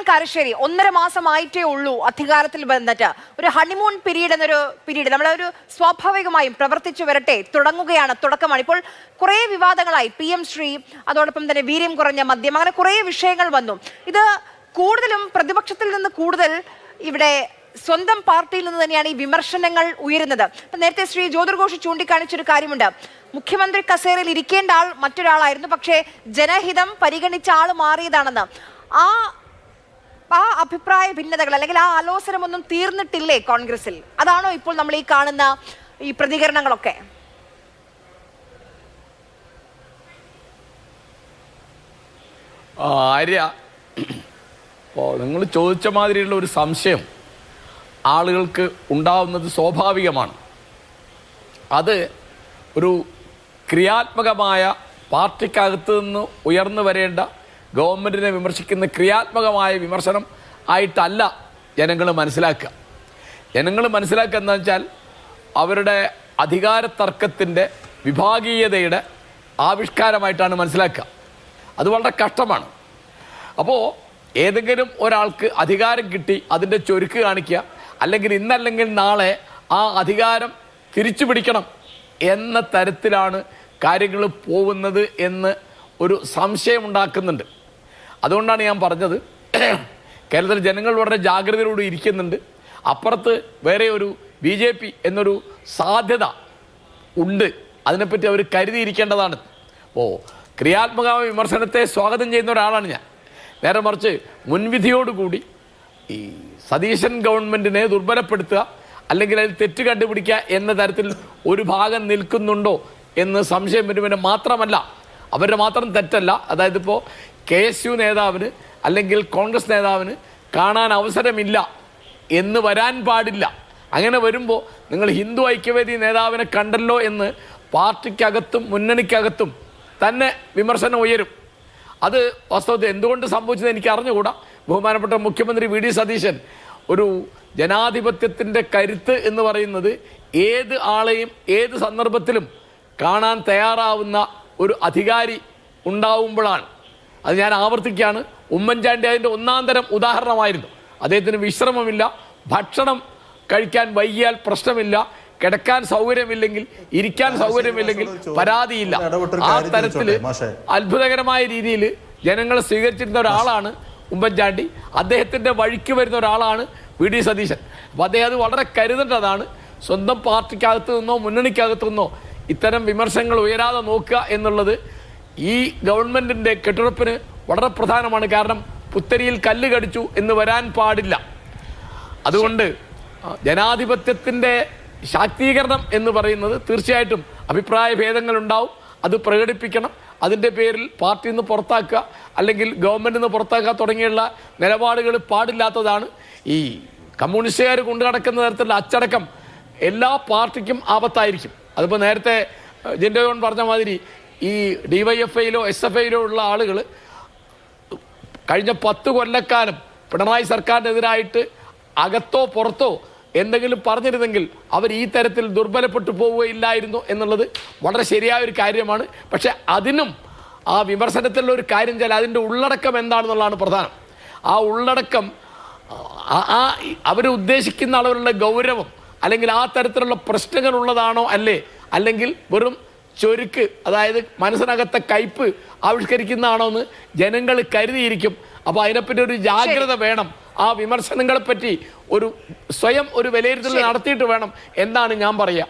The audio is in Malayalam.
കാരശ്ശേരി 1.5 മാസമായിട്ടേ ഉള്ളൂ അധികാരത്തിൽ വന്നിട്ട്. ഒരു ഹണിമൂൺ പീരീഡ് എന്നൊരു പീരീഡ് നമ്മളൊരു സ്വാഭാവികമായും പ്രവർത്തിച്ചു വരട്ടെ തുടക്കമാണ്. ഇപ്പോൾ കുറേ വിവാദങ്ങളായി PM ശ്രീ, അതോടൊപ്പം തന്നെ വീര്യം കുറഞ്ഞ മദ്യം, അങ്ങനെ കുറേ വിഷയങ്ങൾ വന്നു. ഇത് കൂടുതലും പ്രതിപക്ഷത്തിൽ നിന്ന് കൂടുതൽ ഇവിടെ സ്വന്തം പാർട്ടിയിൽ നിന്ന് തന്നെയാണ് ഈ വിമർശനങ്ങൾ ഉയരുന്നത്. ഇപ്പം നേരത്തെ ശ്രീ ജ്യോതിർഘോഷ് ചൂണ്ടിക്കാണിച്ചൊരു കാര്യമുണ്ട്. മുഖ്യമന്ത്രി കസേരയിൽ ഇരിക്കേണ്ട ആൾ മറ്റൊരാളായിരുന്നു, പക്ഷേ ജനഹിതം പരിഗണിച്ച ആൾ മാറിയതാണെന്ന്. ആ അഭിപ്രായ ഭിന്നതകൾ അല്ലെങ്കിൽ ആ ആലോചനമൊന്നും തീർന്നിട്ടില്ലേ കോൺഗ്രസിൽ? അതാണോ ഇപ്പോൾ നമ്മൾ ഈ കാണുന്ന ഈ പ്രതികരണങ്ങളൊക്കെ? ആര്യ, നിങ്ങൾ ചോദിച്ച മാതിരിയുള്ള ഒരു സംശയം ആളുകൾക്ക് ഉണ്ടാവുന്നത് സ്വാഭാവികമാണ്. അത് ഒരു ക്രിയാത്മകമായ പാർട്ടിക്കകത്ത് നിന്ന് ഉയർന്നു വരേണ്ട ഗവൺമെൻറ്റിനെ വിമർശിക്കുന്ന ക്രിയാത്മകമായ വിമർശനം ആയിട്ടല്ല ജനങ്ങൾ മനസ്സിലാക്കുക. ജനങ്ങൾ മനസ്സിലാക്കുക എന്താണെന്ന് വെച്ചാൽ അവരുടെ അധികാര തർക്കത്തിൻ്റെ വിഭാഗീയതയുടെ ആവിഷ്കാരമായിട്ടാണ് മനസ്സിലാക്കുക. അത് വളരെ കഷ്ടമാണ്. അപ്പോൾ ഏതെങ്കിലും ഒരാൾക്ക് അധികാരം കിട്ടി അതിൻ്റെ ചൊരുക്ക് കാണിക്കുക, അല്ലെങ്കിൽ ഇന്നല്ലെങ്കിൽ നാളെ ആ അധികാരം തിരിച്ചു പിടിക്കണം എന്ന തരത്തിലാണ് കാര്യങ്ങൾ പോകുന്നത് എന്ന് ഒരു സംശയമുണ്ടാക്കുന്നുണ്ട്. അതുകൊണ്ടാണ് ഞാൻ പറഞ്ഞത്, കേരളത്തിൽ ജനങ്ങൾ വളരെ ജാഗ്രതയോടെ ഇരിക്കുന്നുണ്ട്. അപ്പുറത്ത് വേറെ ഒരു BJP എന്നൊരു സാധ്യത ഉണ്ട്. അതിനെപ്പറ്റി അവർ കരുതിയിരിക്കേണ്ടതാണ്. ക്രിയാത്മകമായ വിമർശനത്തെ സ്വാഗതം ചെയ്യുന്ന ഒരാളാണ് ഞാൻ. നേരെ മറിച്ച് മുൻവിധിയോടുകൂടി ഈ സതീശൻ ഗവൺമെൻറ്റിനെ ദുർബലപ്പെടുത്തുക അല്ലെങ്കിൽ അതിൽ തെറ്റ് കണ്ടുപിടിക്കുക എന്ന തരത്തിൽ ഒരു ഭാഗം നിൽക്കുന്നുണ്ടോ എന്ന് സംശയം വരുമ്പോൾ മാത്രമല്ല, അവരുടെ മാത്രം തെറ്റല്ല. അതായത് ഇപ്പോൾ KSU നേതാവിന് അല്ലെങ്കിൽ കോൺഗ്രസ് നേതാവിന് കാണാൻ അവസരമില്ല എന്ന് വരാൻ പാടില്ല. അങ്ങനെ വരുമ്പോൾ നിങ്ങൾ ഹിന്ദു ഐക്യവേദി നേതാവിനെ കണ്ടല്ലോ എന്ന് പാർട്ടിക്കകത്തും മുന്നണിക്കകത്തും തന്നെ വിമർശനം ഉയരും. അത് വാസ്തവത്തിൽ എന്തുകൊണ്ട് സംഭവിച്ചത് എനിക്ക് അറിഞ്ഞുകൂടാ. ബഹുമാനപ്പെട്ട മുഖ്യമന്ത്രി VD സതീശൻ ഒരു ജനാധിപത്യത്തിൻ്റെ കരുത്ത് എന്ന് പറയുന്നത് ഏത് ആളെയും ഏത് സന്ദർഭത്തിലും കാണാൻ തയ്യാറാവുന്ന ഒരു അധികാരി ഉണ്ടാവുമ്പോഴാണ്. അത് ഞാൻ ആവർത്തിക്കുകയാണ്. ഉമ്മൻചാണ്ടി അതിൻ്റെ ഒന്നാന്തരം ഉദാഹരണമായിരുന്നു. അദ്ദേഹത്തിന് വിശ്രമമില്ല, ഭക്ഷണം കഴിക്കാൻ വൈകിയാൽ പ്രശ്നമില്ല, കിടക്കാൻ സൗകര്യമില്ലെങ്കിൽ ഇരിക്കാൻ സൗകര്യമില്ലെങ്കിൽ പരാതിയില്ല. ആ തരത്തിൽ അത്ഭുതകരമായ രീതിയിൽ ജനങ്ങളെ സ്വീകരിച്ചിരുന്ന ഒരാളാണ് ഉമ്മൻചാണ്ടി. അദ്ദേഹത്തിൻ്റെ വഴിക്ക് വരുന്ന ഒരാളാണ് VD സതീശൻ. അപ്പോൾ അദ്ദേഹം അത് വളരെ കരുതേണ്ടതാണ്. സ്വന്തം പാർട്ടിക്കകത്ത് നിന്നോ മുന്നണിക്കകത്തു നിന്നോ ഇത്തരം വിമർശനങ്ങൾ ഉയരാതെ നോക്കുക എന്നുള്ളത് ഈ ഗവൺമെൻറ്റിൻ്റെ കെട്ടുറപ്പിന് വളരെ പ്രധാനമാണ്. കാരണം പുത്തരിയിൽ കല്ല് കടിച്ചു എന്ന് വരാൻ പാടില്ല. അതുകൊണ്ട് ജനാധിപത്യത്തിൻ്റെ ശാക്തീകരണം എന്ന് പറയുന്നത് തീർച്ചയായിട്ടും അഭിപ്രായ ഭേദങ്ങളുണ്ടാവും, അത് പ്രകടിപ്പിക്കണം. അതിൻ്റെ പേരിൽ പാർട്ടിയിൽ നിന്ന് പുറത്താക്കുക അല്ലെങ്കിൽ ഗവൺമെൻറ്റിൽ നിന്ന് പുറത്താക്കുക തുടങ്ങിയുള്ള നിലപാടുകൾ പാടില്ലാത്തതാണ്. ഈ കമ്മ്യൂണിസ്റ്റുകാർ കൊണ്ടു നടക്കുന്ന തരത്തിലുള്ള അച്ചടക്കം എല്ലാ പാർട്ടിക്കും ആപത്തായിരിക്കും. അതിപ്പോൾ നേരത്തെ ജിൻഡോയോൺ പറഞ്ഞ മാതിരി ഈ DYFIയിലോ SFIയിലോ ഉള്ള ആളുകൾ കഴിഞ്ഞ 10 കൊല്ലക്കാലം പിണറായി സർക്കാരിനെതിരായിട്ട് അകത്തോ പുറത്തോ എന്തെങ്കിലും പറഞ്ഞിരുന്നെങ്കിൽ അവർ ഈ തരത്തിൽ ദുർബലപ്പെട്ടു പോവുകയില്ലായിരുന്നു എന്നുള്ളത് വളരെ ശരിയായ ഒരു കാര്യമാണ്. പക്ഷെ അതിനും ആ വിമർശനത്തിലുള്ള ഒരു കാര്യം വെച്ചാൽ അതിൻ്റെ ഉള്ളടക്കം എന്താണെന്നുള്ളതാണ് പ്രധാനം. ആ ഉള്ളടക്കം അവർ ഉദ്ദേശിക്കുന്ന അളവിലുള്ള ഗൗരവം അല്ലെങ്കിൽ ആ തരത്തിലുള്ള പ്രശ്നങ്ങൾ ഉള്ളതാണോ അല്ലേ, അല്ലെങ്കിൽ വെറും ചൊരുക്ക്, അതായത് മനസ്സിനകത്തെ കയ്പ് ആവിഷ്കരിക്കുന്നതാണോ എന്ന് ജനങ്ങൾ കരുതിയിരിക്കും. അപ്പോൾ അതിനെപ്പറ്റി ഒരു ജാഗ്രത വേണം. ആ വിമർശനങ്ങളെപ്പറ്റി സ്വയം ഒരു വിലയിരുത്തൽ നടത്തിയിട്ട് വേണം എന്നാണ് ഞാൻ പറയുക.